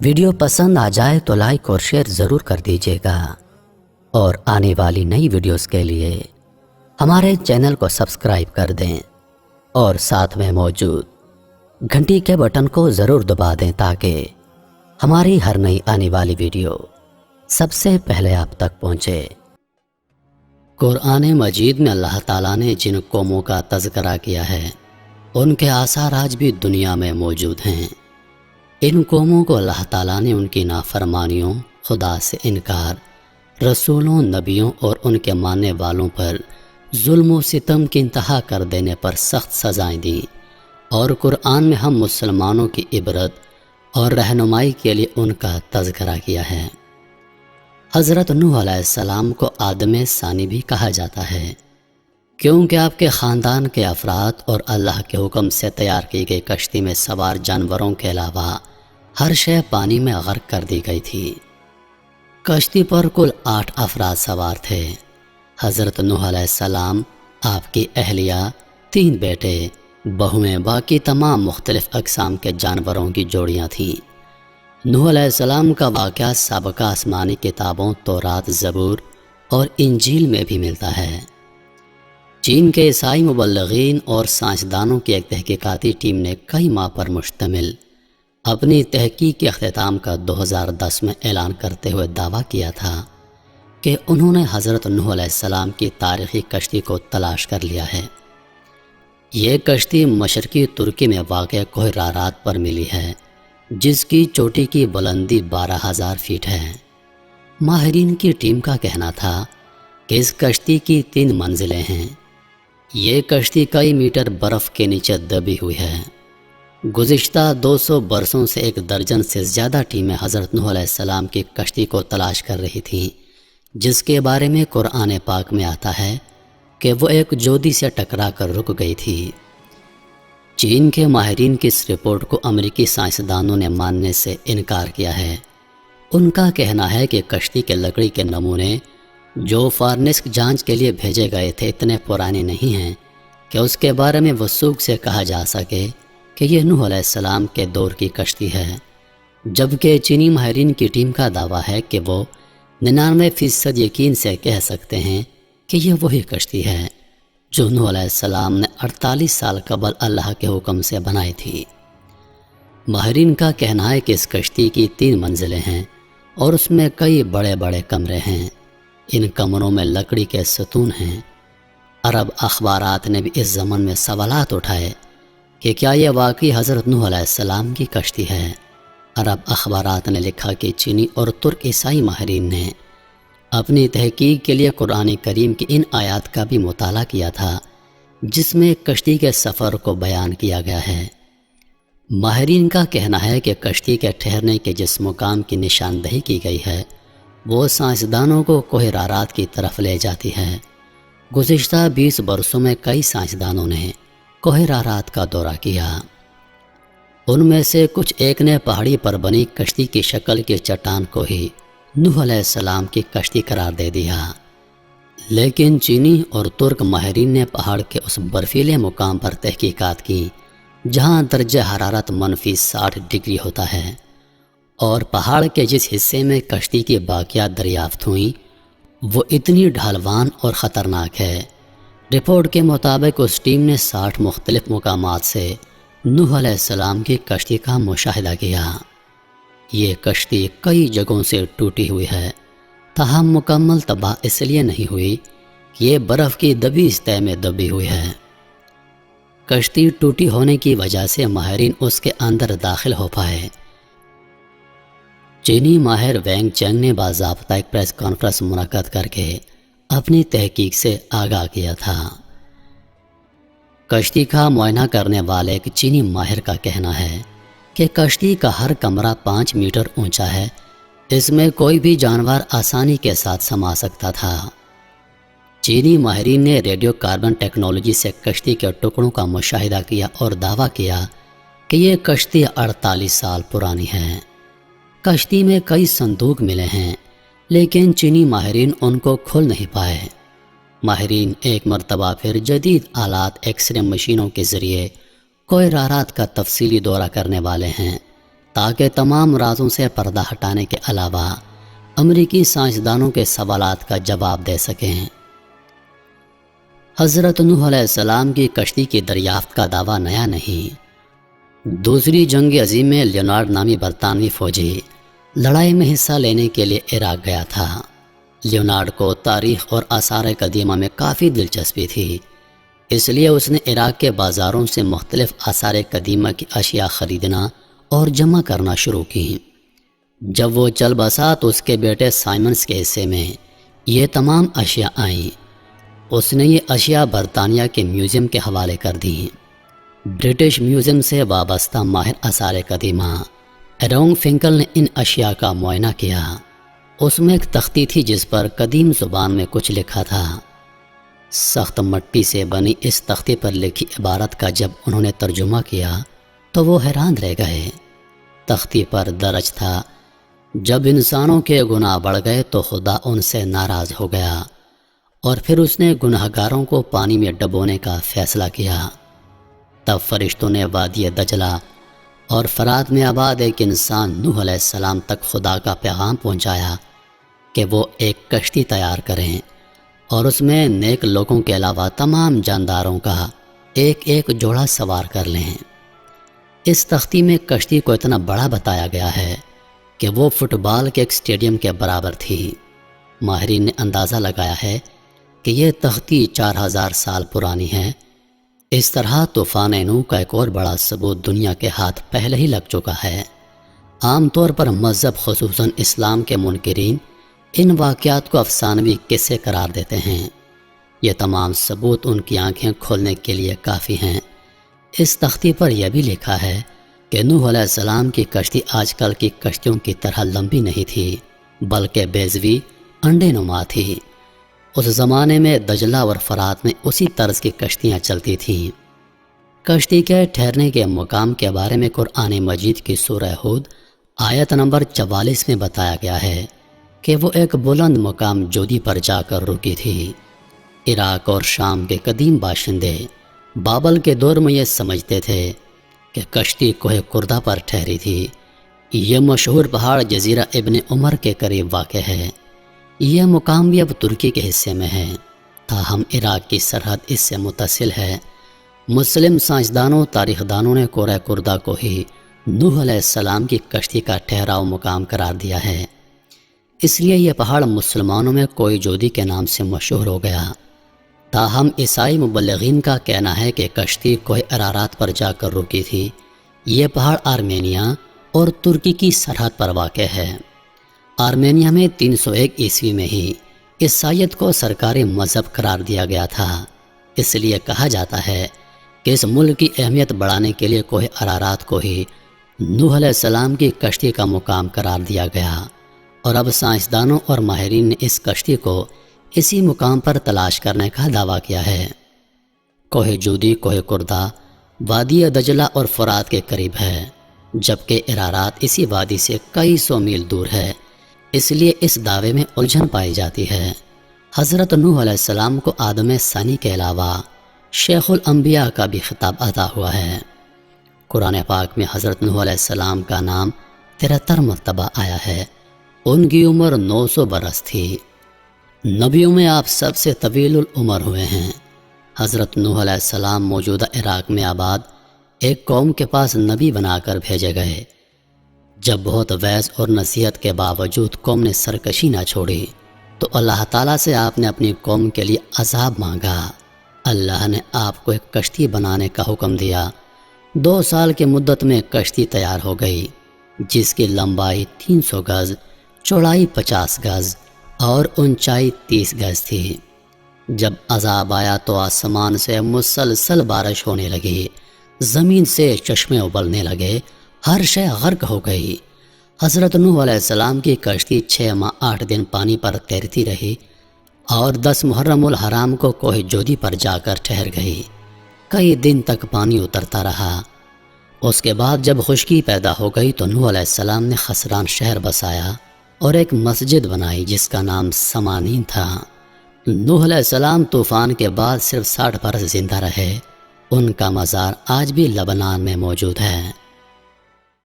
Video پسند آ جائے تو لائک اور شیئر ضرور کر دیجیے گا، اور آنے والی نئی ویڈیوز کے لیے ہمارے چینل کو سبسکرائب کر دیں اور ساتھ میں موجود گھنٹی کے بٹن کو ضرور دبا دیں تاکہ ہماری ہر نئی آنے والی ویڈیو سب سے پہلے آپ تک پہنچے۔ قرآن مجید میں اللہ تعالیٰ نے جن قوموں کا تذکرہ کیا ہے ان کے آثار آج بھی دنیا میں موجود ہیں۔ ان قوموں کو اللہ تعالیٰ نے ان کی نافرمانیوں، خدا سے انکار، رسولوں، نبیوں اور ان کے ماننے والوں پر ظلم و ستم کی انتہا کر دینے پر سخت سزائیں دیں، اور قرآن میں ہم مسلمانوں کی عبرت اور رہنمائی کے لیے ان کا تذکرہ کیا ہے۔ حضرت نوح علیہ السلام کو آدم ثانی بھی کہا جاتا ہے، کیونکہ آپ کے خاندان کے افراد اور اللہ کے حکم سے تیار کی گئی کشتی میں سوار جانوروں کے علاوہ ہر شے پانی میں غرق کر دی گئی تھی۔ کشتی پر کل 8 افراد سوار تھے۔ حضرت نوح علیہ السلام، آپ کی اہلیہ، 3 بیٹے، بہویں، باقی تمام مختلف اقسام کے جانوروں کی جوڑیاں تھیں۔ نوح علیہ السلام کا واقعہ سابقہ آسمانی کتابوں تورات، زبور اور انجیل میں بھی ملتا ہے۔ چین کے عیسائی مبلغین اور سائنسدانوں کی ایک تحقیقاتی ٹیم نے کئی ماہ پر مشتمل اپنی تحقیق کے اختتام کا 2010 میں اعلان کرتے ہوئے دعویٰ کیا تھا کہ انہوں نے حضرت نوح علیہ السلام کی تاریخی کشتی کو تلاش کر لیا ہے۔ یہ کشتی مشرقی ترکی میں واقع کوہ رارات پر ملی ہے، جس کی چوٹی کی بلندی 12,000 فیٹ ہے۔ ماہرین کی ٹیم کا کہنا تھا کہ اس کشتی کی 3 منزلیں ہیں۔ یہ کشتی کئی میٹر برف کے نیچے دبی ہوئی ہے۔ گزشتہ 200 برسوں سے 1 درجن سے زیادہ ٹیمیں حضرت نوح علیہ السلام کی کشتی کو تلاش کر رہی تھیں، جس کے بارے میں قرآن پاک میں آتا ہے کہ وہ ایک جودی سے ٹکرا کر رک گئی تھی۔ چین کے ماہرین کی اس رپورٹ کو امریکی سائنسدانوں نے ماننے سے انکار کیا ہے۔ ان کا کہنا ہے کہ کشتی کے لکڑی کے نمونے جو فارنسک جانچ کے لیے بھیجے گئے تھے اتنے پرانے نہیں ہیں کہ اس کے بارے میں وثوق سے کہا جا سکے کہ یہ نوح علیہ السلام کے دور کی کشتی ہے، جبکہ چینی ماہرین کی ٹیم کا دعویٰ ہے کہ وہ 99% یقین سے کہہ سکتے ہیں کہ یہ وہی کشتی ہے جو نوح علیہ السلام نے 48 سال قبل اللہ کے حکم سے بنائی تھی۔ ماہرین کا کہنا ہے کہ اس کشتی کی 3 منزلیں ہیں اور اس میں کئی بڑے بڑے کمرے ہیں۔ ان کمروں میں لکڑی کے ستون ہیں۔ عرب اخبارات نے بھی اس ضمن میں سوالات اٹھائے کہ کیا یہ واقعی حضرت نوح علیہ السلام کی کشتی ہے۔ عرب اخبارات نے لکھا کہ چینی اور ترک عیسائی ماہرین نے اپنی تحقیق کے لیے قرآن کریم کی ان آیات کا بھی مطالعہ کیا تھا، جس میں کشتی کے سفر کو بیان کیا گیا ہے۔ ماہرین کا کہنا ہے کہ کشتی کے ٹھہرنے کے جس مقام کی نشاندہی کی گئی ہے وہ سائنسدانوں کو کوہ رارات کی طرف لے جاتی ہے۔ گزشتہ 20 برسوں میں کئی سائنسدانوں نے کوہ رارات کا دورہ کیا۔ ان میں سے کچھ ایک نے پہاڑی پر بنی کشتی کی شکل کی چٹان کو ہی نوح علیہ السلام کی کشتی قرار دے دیا، لیکن چینی اور ترک ماہرین نے پہاڑ کے اس برفیلے مقام پر تحقیقات کی جہاں درجہ حرارت -60 ڈگری ہوتا ہے، اور پہاڑ کے جس حصے میں کشتی کی باقیات دریافت ہوئیں وہ اتنی ڈھالوان اور خطرناک ہے۔ رپورٹ کے مطابق اس ٹیم نے 60 مختلف مقامات سے نوح علیہ السلام کی کشتی کا مشاہدہ کیا۔ یہ کشتی کئی جگہوں سے ٹوٹی ہوئی ہے، تاہم مکمل تباہ اس لیے نہیں ہوئی کہ یہ برف کی دبی سطح میں دبی ہوئی ہے۔ کشتی ٹوٹی ہونے کی وجہ سے ماہرین اس کے اندر داخل ہو پائے۔ چینی ماہر وینگ چنگ نے باضابطہ ایک پریس کانفرنس منعقد کر کے اپنی تحقیق سے آگاہ کیا تھا۔ کشتی کا معائنہ کرنے والے ایک چینی ماہر کا کہنا ہے کہ کشتی کا ہر کمرہ 5 میٹر اونچا ہے، اس میں کوئی بھی جانور آسانی کے ساتھ سما سکتا تھا۔ چینی ماہرین نے ریڈیو کاربن ٹیکنالوجی سے کشتی کے ٹکڑوں کا مشاہدہ کیا اور دعویٰ کیا کہ یہ کشتی 48 سال پرانی ہے۔ کشتی میں کئی صندوق ملے ہیں، لیکن چینی ماہرین ان کو کھول نہیں پائے۔ ماہرین ایک مرتبہ پھر جدید آلات ایکس رے مشینوں کے ذریعے کوہ رارات کا تفصیلی دورہ کرنے والے ہیں، تاکہ تمام رازوں سے پردہ ہٹانے کے علاوہ امریکی سائنسدانوں کے سوالات کا جواب دے سکیں۔ حضرت نوح علیہ السلام کی کشتی کی دریافت کا دعویٰ نیا نہیں۔ دوسری جنگ عظیم میں لیونارڈ نامی برطانوی فوجی لڑائی میں حصہ لینے کے لیے عراق گیا تھا۔ لیونارڈ کو تاریخ اور آثار قدیمہ میں کافی دلچسپی تھی، اس لیے اس نے عراق کے بازاروں سے مختلف آثار قدیمہ کی اشیاء خریدنا اور جمع کرنا شروع کی۔ جب وہ چل بسا تو اس کے بیٹے سائمنز کے حصے میں یہ تمام اشیاء آئیں۔ اس نے یہ اشیاء برطانیہ کے میوزیم کے حوالے کر دیں۔ برٹش میوزیم سے وابستہ ماہر آثار قدیمہ ایرونگ فنکل نے ان اشیاء کا معائنہ کیا۔ اس میں ایک تختی تھی جس پر قدیم زبان میں کچھ لکھا تھا۔ سخت مٹی سے بنی اس تختی پر لکھی عبارت کا جب انہوں نے ترجمہ کیا تو وہ حیران رہ گئے۔ تختی پر درج تھا، جب انسانوں کے گناہ بڑھ گئے تو خدا ان سے ناراض ہو گیا اور پھر اس نے گناہگاروں کو پانی میں ڈبونے کا فیصلہ کیا۔ تب فرشتوں نے وادی دجلہ اور فرات میں آباد ایک انسان نوح علیہ السلام تک خدا کا پیغام پہنچایا کہ وہ ایک کشتی تیار کریں اور اس میں نیک لوگوں کے علاوہ تمام جانداروں کا ایک ایک جوڑا سوار کر لیں۔ اس تختی میں کشتی کو اتنا بڑا بتایا گیا ہے کہ وہ فٹ بال کے ایک اسٹیڈیم کے برابر تھی۔ ماہرین نے اندازہ لگایا ہے کہ یہ تختی 4000 سال پرانی ہے۔ اس طرح طوفان نوح کا ایک اور بڑا ثبوت دنیا کے ہاتھ پہلے ہی لگ چکا ہے۔ عام طور پر مذہب خصوصاً اسلام کے منکرین ان واقعات کو افسانوی قصے قرار دیتے ہیں۔ یہ تمام ثبوت ان کی آنکھیں کھولنے کے لیے کافی ہیں۔ اس تختی پر یہ بھی لکھا ہے کہ نوح علیہ السلام کی کشتی آج کل کی کشتیوں کی طرح لمبی نہیں تھی، بلکہ بیضوی انڈے نما تھی۔ اس زمانے میں دجلہ اور فرات میں اسی طرز کی کشتیاں چلتی تھیں۔ کشتی کے ٹھہرنے کے مقام کے بارے میں قرآن مجید کی سورہ ہود آیت نمبر 44 میں بتایا گیا ہے کہ وہ ایک بلند مقام جودی پر جا کر رکی تھی۔ عراق اور شام کے قدیم باشندے بابل کے دور میں یہ سمجھتے تھے کہ کشتی کوہ کردہ پر ٹھہری تھی۔ یہ مشہور پہاڑ جزیرہ ابن عمر کے قریب واقع ہے۔ یہ مقام بھی اب ترکی کے حصے میں ہے، تاہم عراق کی سرحد اس سے متصل ہے۔ مسلم سائنسدانوں تاریخ دانوں نے کوہ کردہ کو ہی نوح علیہ السلام کی کشتی کا ٹھہراؤ مقام قرار دیا ہے۔ اس لیے یہ پہاڑ مسلمانوں میں کوہ جودی کے نام سے مشہور ہو گیا۔ تاہم عیسائی مبلغین کا کہنا ہے کہ کشتی کوہ ارارات پر جا کر رکی تھی۔ یہ پہاڑ آرمینیا اور ترکی کی سرحد پر واقع ہے۔ آرمینیا میں 301 عیسوی میں ہی عیسائیت کو سرکاری مذہب قرار دیا گیا تھا۔ اس لیے کہا جاتا ہے کہ اس ملک کی اہمیت بڑھانے کے لیے کوہ ارارات کو ہی نوح علیہ السلام کی کشتی کا مقام قرار دیا گیا، اور اب سائنسدانوں اور ماہرین نے اس کشتی کو اسی مقام پر تلاش کرنے کا دعویٰ کیا ہے۔ کوہ جودی کوہ کردہ وادی دجلہ اور فرات کے قریب ہے، جبکہ ارارات اسی وادی سے کئی سو میل دور ہے۔ اس لیے اس دعوے میں الجھن پائی جاتی ہے۔ حضرت نوح علیہ السلام کو آدم ثانی کے علاوہ شیخ الانبیاء کا بھی خطاب عطا ہوا ہے۔ قرآن پاک میں حضرت نوح علیہ السلام کا نام 73 مرتبہ آیا ہے۔ ان کی عمر 900 برس تھی۔ نبیوں میں آپ سب سے طویل العمر ہوئے ہیں۔ حضرت نوح علیہ السلام موجودہ عراق میں آباد ایک قوم کے پاس نبی بنا کر بھیجے گئے۔ جب بہت وعظ اور نصیحت کے باوجود قوم نے سرکشی نہ چھوڑی تو اللہ تعالیٰ سے آپ نے اپنی قوم کے لیے عذاب مانگا۔ اللہ نے آپ کو ایک کشتی بنانے کا حکم دیا۔ 2 سال کی مدت میں کشتی تیار ہو گئی، جس کی لمبائی 300 گز، چوڑائی 50 گز اور اونچائی 30 گز تھی۔ جب عذاب آیا تو آسمان سے مسلسل بارش ہونے لگی، زمین سے چشمے ابلنے لگے، ہر شے غرق ہو گئی۔ حضرت نوح علیہ السلام کی کشتی 6 ماہ 8 دن پانی پر تیرتی رہی اور 10 محرم الحرام کو کوہ جودی پر جا کر ٹھہر گئی۔ کئی دن تک پانی اترتا رہا۔ اس کے بعد جب خشکی پیدا ہو گئی تو نوح علیہ السلام نے خسران شہر بسایا اور ایک مسجد بنائی جس کا نام سمانین تھا۔ نوح علیہ السلام طوفان کے بعد صرف 60 برس زندہ رہے۔ ان کا مزار آج بھی لبنان میں موجود ہے۔